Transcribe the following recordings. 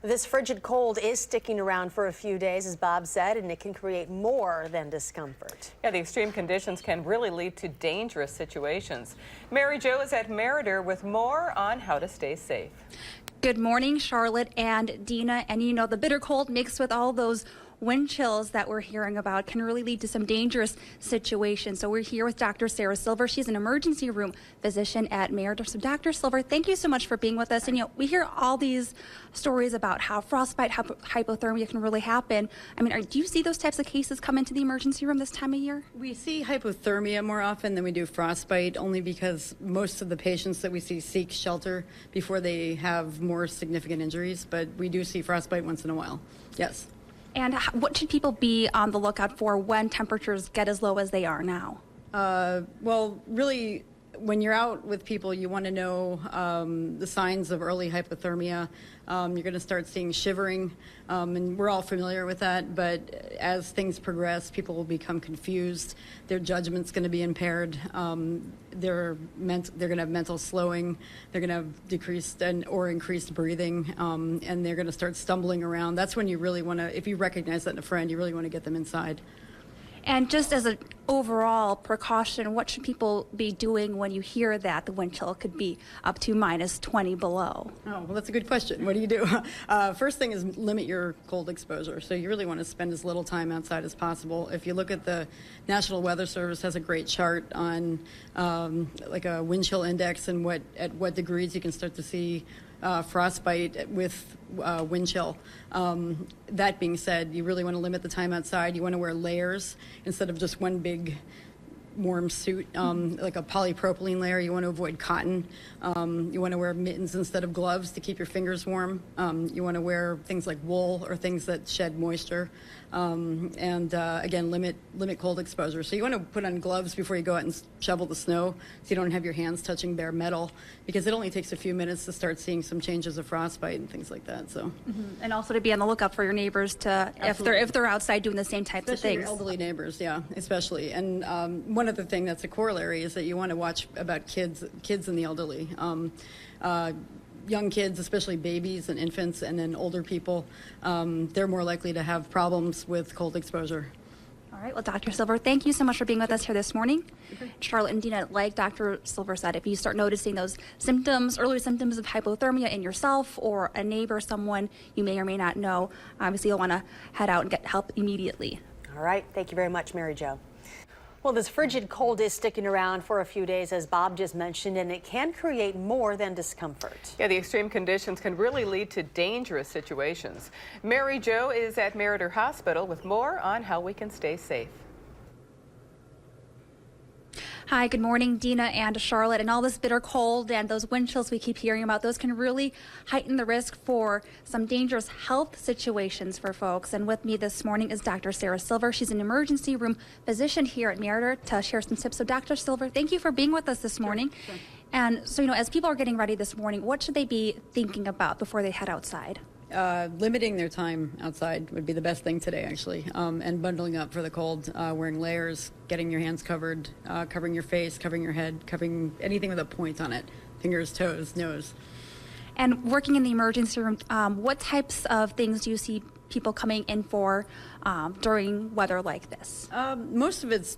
This frigid cold is sticking around for a few days, as Bob said, and it can create more than discomfort. Yeah, the extreme conditions can really lead to dangerous situations. Mary Jo is at Meritor with more on how to stay safe. Good morning, Charlotte and Dina. And you know, the bitter cold mixed with all those wind chills that we're hearing about can really lead to some dangerous situations. So we're here with Dr. Sarah Silver. She's an emergency room physician at Meritor. So Dr. Silver, thank you so much for being with us. And you know, we hear all these stories about how frostbite, hypothermia can really happen. I mean, do you see those types of cases come into the emergency room this time of year? We see hypothermia more often than we do frostbite, only because most of the patients that we see seek shelter before they have more significant injuries. But we do see frostbite once in a while. Yes. And what should people be on the lookout for when temperatures get as low as they are now? Well, really, when you're out with people, you want to know the signs of early hypothermia. You're going to start seeing shivering, and we're all familiar with that. But as things progress, people will become confused. Their judgment's going to be impaired. They're going to have mental slowing. They're going to have decreased or increased breathing, and they're going to start stumbling around. That's when you really want to, if you recognize that in a friend, you really want to get them inside. And just as an overall precaution, what should people be doing when you hear that the wind chill could be up to -20 below? Oh, well, that's a good question. What do you do? First thing is limit your cold exposure. So you really want to spend as little time outside as possible. If you look at the National Weather Service has a great chart on like a wind chill index and at what degrees you can start to see frostbite with wind chill. That being said, you really want to limit the time outside. You want to wear layers instead of just one big warm suit, like a polypropylene layer. You want to avoid cotton. You want to wear mittens instead of gloves to keep your fingers warm. You want to wear things like wool or things that shed moisture. Again, limit cold exposure. So you want to put on gloves before you go out and shovel the snow so you don't have your hands touching bare metal, because it only takes a few minutes to start seeing some changes of frostbite and things like that. So, And also to be on the lookout for your neighbors to if they're outside doing the same types of things. Your elderly neighbors, yeah, especially. And one other thing that's a corollary is that you want to watch about kids and the elderly. Young kids, especially babies and infants, and then older people, they're more likely to have problems with cold exposure. All right, well, Dr. Silver, thank you so much for being with us here this morning. Charlotte and Dina, like Dr. Silver said, if you start noticing those symptoms, early symptoms of hypothermia in yourself or a neighbor, someone you may or may not know, obviously you'll want to head out and get help immediately. All right, thank you very much, Mary Jo. Well, this frigid cold is sticking around for a few days, as Bob just mentioned, and it can create more than discomfort. Yeah, the extreme conditions can really lead to dangerous situations. Mary Jo is at Meritor Hospital with more on how we can stay safe. Hi, good morning, Dina and Charlotte. And all this bitter cold and those wind chills we keep hearing about, those can really heighten the risk for some dangerous health situations for folks. And with me this morning is Dr. Sarah Silver. She's an emergency room physician here at Meritor to share some tips. So Dr. Silver, thank you for being with us this morning. Sure. And so, you know, as people are getting ready this morning, what should they be thinking about before they head outside? Limiting their time outside would be the best thing today, actually, and bundling up for the cold, wearing layers, getting your hands covered, covering your face, covering your head, covering anything with a point on it, fingers, toes, nose. And working in the emergency room, what types of things do you see people coming in for during weather like this? Most of it's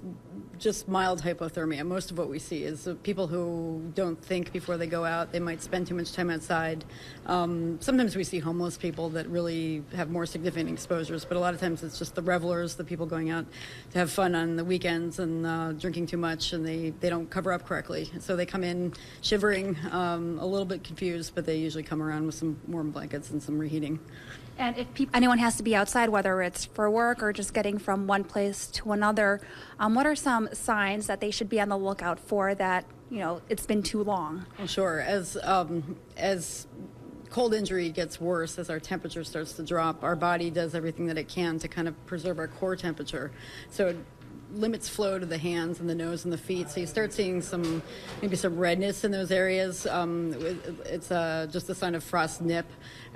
just mild hypothermia. Most of what we see is people who don't think before they go out. They might spend too much time outside. Sometimes we see homeless people that really have more significant exposures, but a lot of times it's just the revelers, the people going out to have fun on the weekends and drinking too much, and they don't cover up correctly. So they come in shivering, a little bit confused, but they usually come around with some warm blankets and some reheating. And if anyone has to be outside, whether it's for work or just getting from one place to another, what are some signs that they should be on the lookout for that, you know, it's been too long? Well, sure. As cold injury gets worse, as our temperature starts to drop, our body does everything that it can to kind of preserve our core temperature. So it limits flow to the hands and the nose and the feet. So you start seeing maybe some redness in those areas. It's just a sign of frost nip.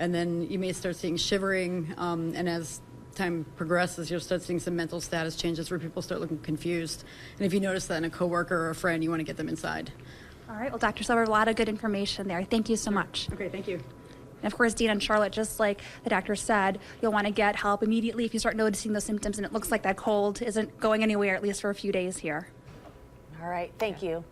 And then you may start seeing shivering. And as time progresses, you'll start seeing some mental status changes where people start looking confused. And if you notice that in a coworker or a friend, you want to get them inside. All right. Well, Dr. Silver, a lot of good information there. Thank you so much. Okay, thank you. And of course, Dina and Charlotte, just like the doctor said, you'll want to get help immediately if you start noticing those symptoms and it looks like that cold isn't going anywhere, at least for a few days here. All right, thank you.